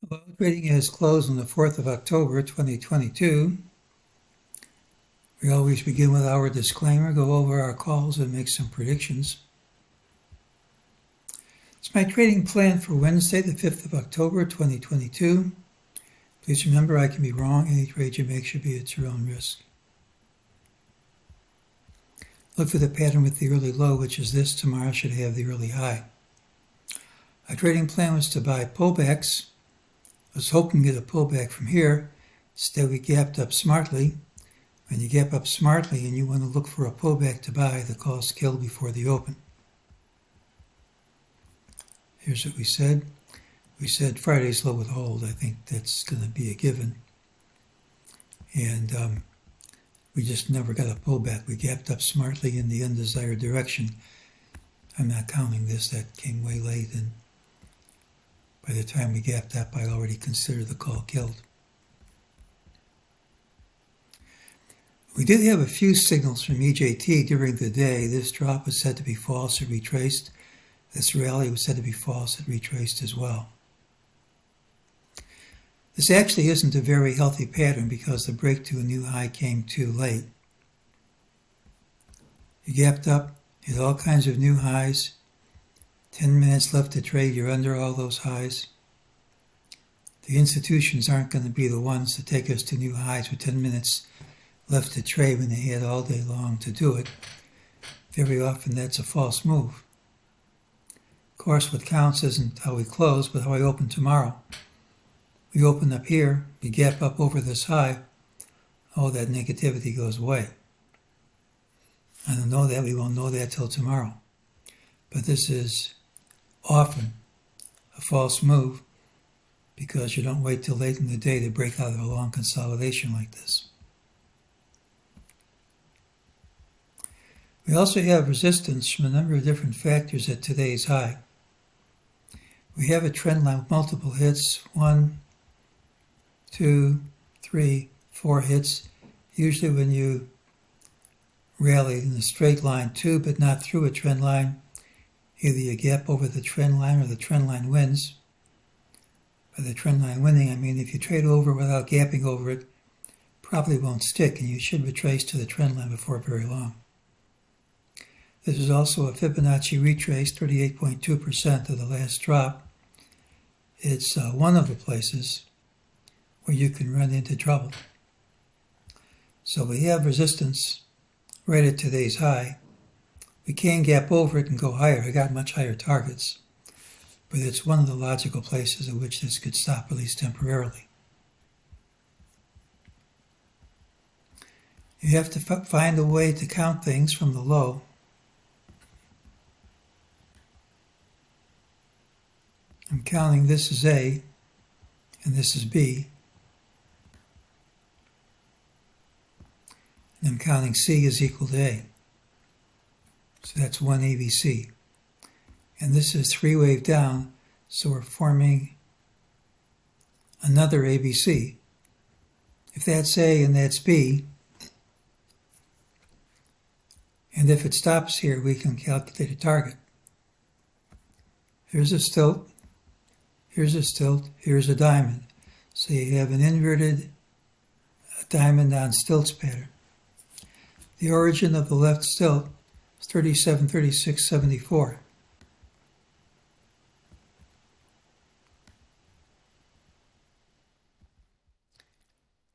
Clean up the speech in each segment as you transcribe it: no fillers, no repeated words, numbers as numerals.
Well, trading has closed on the 4th of October, 2022. We always begin with our disclaimer, go over our calls, and make some predictions. It's my trading plan for Wednesday, the 5th of October, 2022. Please remember, I can be wrong. Any trade you make should be at your own risk. Look for the pattern with the early low, which is this. Tomorrow should have the early high. Our trading plan was to buy pullbacks. I was hoping to get a pullback from here. Instead, we gapped up smartly. When you gap up smartly and you want to look for a pullback to buy, the call's killed before the open. Here's what we said. We said Friday's low would hold. I think that's going to be a given. And we just never got a pullback. We gapped up smartly in the undesired direction. I'm not counting this. That came way late, and by the time we gapped up, I already considered the call killed. We did have a few signals from MEJT during the day. This drop was said to be false. It retraced. This rally was said to be false. It retraced as well. This actually isn't a very healthy pattern because the break to a new high came too late. You gapped up, hit all kinds of new highs. 10 minutes left to trade, you're under all those highs. The institutions aren't going to be the ones to take us to new highs with 10 minutes left to trade when they had all day long to do it. Very often that's a false move. Of course, what counts isn't how we close, but how I open tomorrow. We open up here, we gap up over this high, all that negativity goes away. I don't know that, we won't know that till tomorrow. But this is often a false move because you don't wait till late in the day to break out of a long consolidation like this. We also have resistance from a number of different factors at today's high. We have a trend line with multiple hits, 1, 2, 3, 4 hits. Usually when you rally in a straight line too, but not through a trend line, either you gap over the trend line or the trend line wins. By the trend line winning, I mean if you trade over without gapping over it, probably won't stick, and you should retrace to the trend line before very long. This is also a Fibonacci retrace, 38.2% of the last drop. It's one of the places where you can run into trouble. So we have resistance right at today's high. We can gap over it and go higher. I got much higher targets. But it's one of the logical places at which this could stop, at least temporarily. You have to find a way to count things from the low. I'm counting this as A, and this is B. And I'm counting C is equal to A. So that's one ABC. And this is 3-wave down, so we're forming another ABC. If that's A and that's B, and if it stops here, we can calculate a target. Here's a stilt, here's a stilt, here's a diamond. So you have an inverted diamond on stilts pattern. The origin of the left stilt is 37, 36, 74.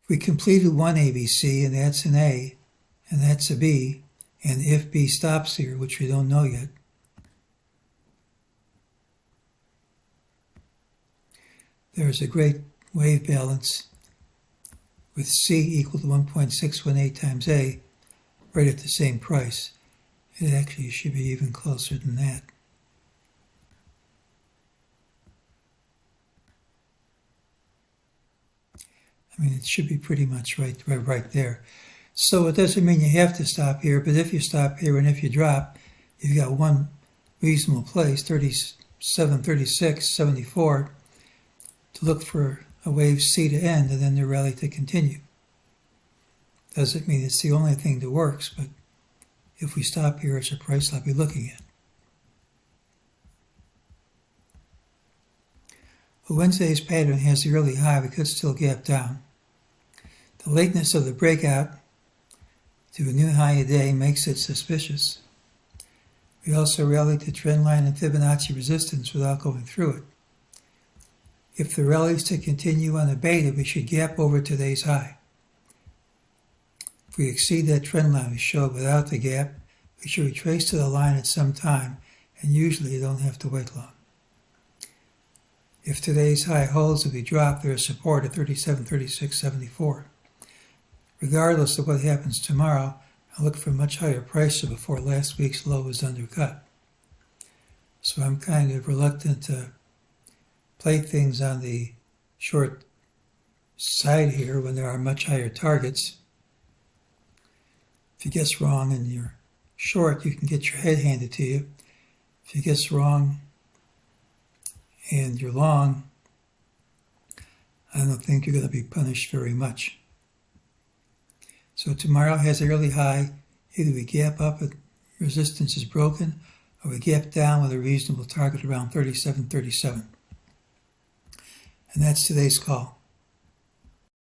We completed one ABC, and that's an A, and that's a B, and if B stops here, which we don't know yet, there's a great wave balance with C equal to 1.618 times A, right at the same price. It actually should be even closer than that. I mean, it should be pretty much right there. So it doesn't mean you have to stop here, but if you stop here and if you drop, you've got one reasonable place, 37, 36, 74, to look for a wave C to end and then the rally to continue. Doesn't mean it's the only thing that works, but if we stop here, it's a price I'll be looking at. But Wednesday's pattern has the early high, we could still gap down. The lateness of the breakout to a new high a day makes it suspicious. We also rallied to trend line and Fibonacci resistance without going through it. If the rally is to continue unabated, we should gap over today's high. If we exceed that trend line we showed without the gap, we should retrace to the line at some time, and usually you don't have to wait long. If today's high holds, if we drop, there is support at 37.3674. Regardless of what happens tomorrow, I'll look for much higher prices before last week's low is undercut. So I'm kind of reluctant to play things on the short side here when there are much higher targets. If you guess wrong and you're short, you can get your head handed to you. If you guess wrong and you're long, I don't think you're going to be punished very much. So tomorrow has an early high. Either we gap up and resistance is broken, or we gap down with a reasonable target around 37.37. And that's today's call.